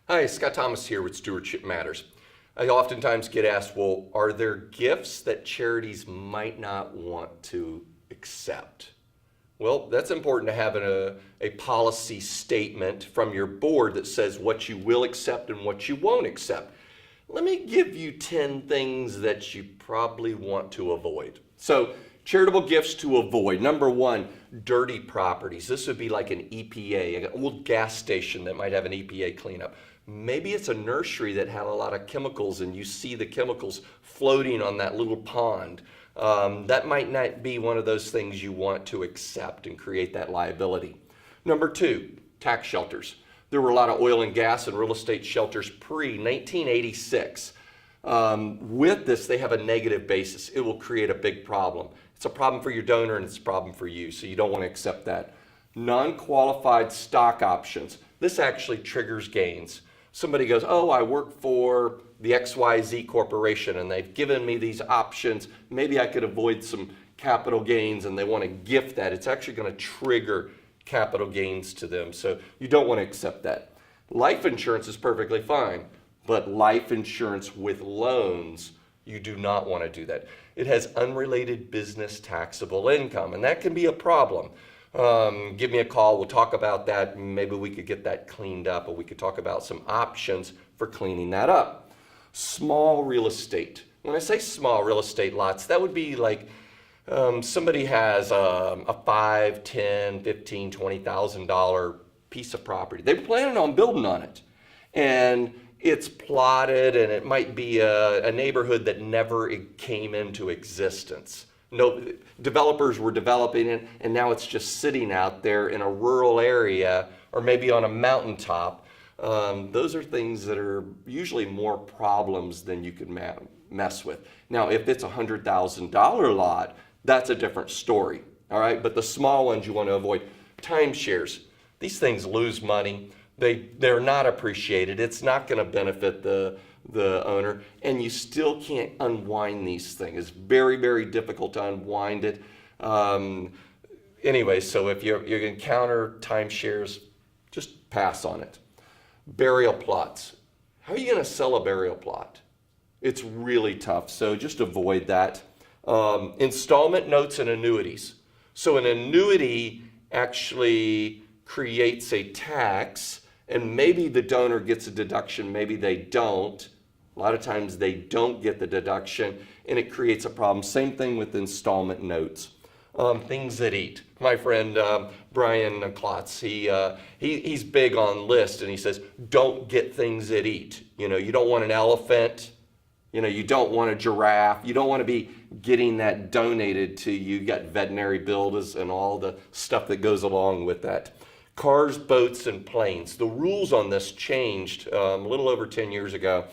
Hi, Scott Thomas here with Stewardship Matters. I oftentimes get asked, well, are there gifts that charities might not want to accept? Well, that's important to have a policy statement from your board that says what you will accept and what you won't accept. Let me give you 10 things that you probably want to avoid. So, charitable gifts to avoid. Number one, dirty properties. This would be like an EPA, an old gas station that might have an EPA cleanup. Maybe it's a nursery that had a lot of chemicals and you see the chemicals floating on that little pond. That might not be one of those things you want to accept and create that liability. Number two, tax shelters. There were a lot of oil and gas and real estate shelters pre-1986. With this, they have a negative basis. It will create a big problem. It's a problem for your donor and it's a problem for you, so you don't want to accept that. Non-qualified stock options. This actually triggers gains. Somebody goes, oh, I work for the XYZ Corporation and they've given me these options. Maybe I could avoid some capital gains, and they want to gift that. It's actually going to trigger capital gains to them, so you don't want to accept that. Life insurance is perfectly fine, but life insurance with loans, you do not want to do that. It has unrelated business taxable income, and that can be a problem. Give me a call, we'll talk about that. Maybe we could get that cleaned up, or we could talk about some options for cleaning that up. Small real estate. When I say small real estate lots, that would be like somebody has a $5, $10, $15, $20,000 piece of property. They're planning on building on it, and it's plotted, and it might be a neighborhood that never came into existence. No, developers were developing it, and now it's just sitting out there in a rural area or maybe on a mountaintop. Those are things that are usually more problems than you could mess with. Now, if it's a $100,000 lot, that's a different story, all right? But the small ones you want to avoid. Timeshares. These things lose money. They're not appreciated. It's not going to benefit the owner, and you still can't unwind these things. It's very, very difficult to unwind it. Anyway, so if you encounter timeshares, just pass on it. Burial plots. How are you going to sell a burial plot? It's really tough, so just avoid that. Installment notes and annuities. So an annuity actually creates a tax, and maybe the donor gets a deduction, maybe they don't. A lot of times they don't get the deduction, and it creates a problem. Same thing with installment notes. Things that eat. My friend Brian Klotz, he's big on lists, and he says, don't get things that eat. You know, you don't want an elephant. You know, you don't want a giraffe. You don't want to be getting that donated to you. You got veterinary bills and all the stuff that goes along with that. Cars, boats, and planes. The rules on this changed a little over 10 years ago.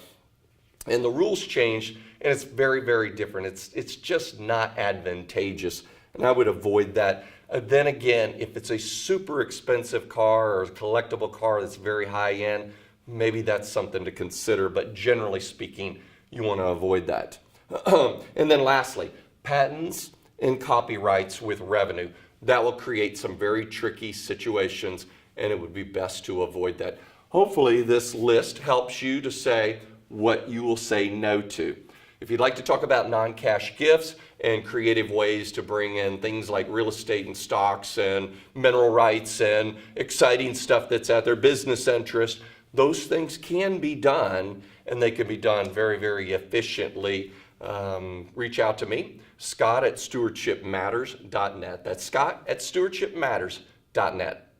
And the rules changed, and it's very, very different. It's just not advantageous, and I would avoid that. Then again, if it's a super expensive car or a collectible car that's very high end, maybe that's something to consider, but generally speaking, you want to avoid that. And then lastly, patents and copyrights with revenue. That will create some very tricky situations, and it would be best to avoid that. Hopefully this list helps you to say what you will say no to. If you'd like to talk about non-cash gifts and creative ways to bring in things like real estate and stocks and mineral rights and exciting stuff that's out there, business interest, those things can be done, and they can be done very, very efficiently. Reach out to me, Scott at stewardshipmatters.net. That's Scott at stewardshipmatters.net.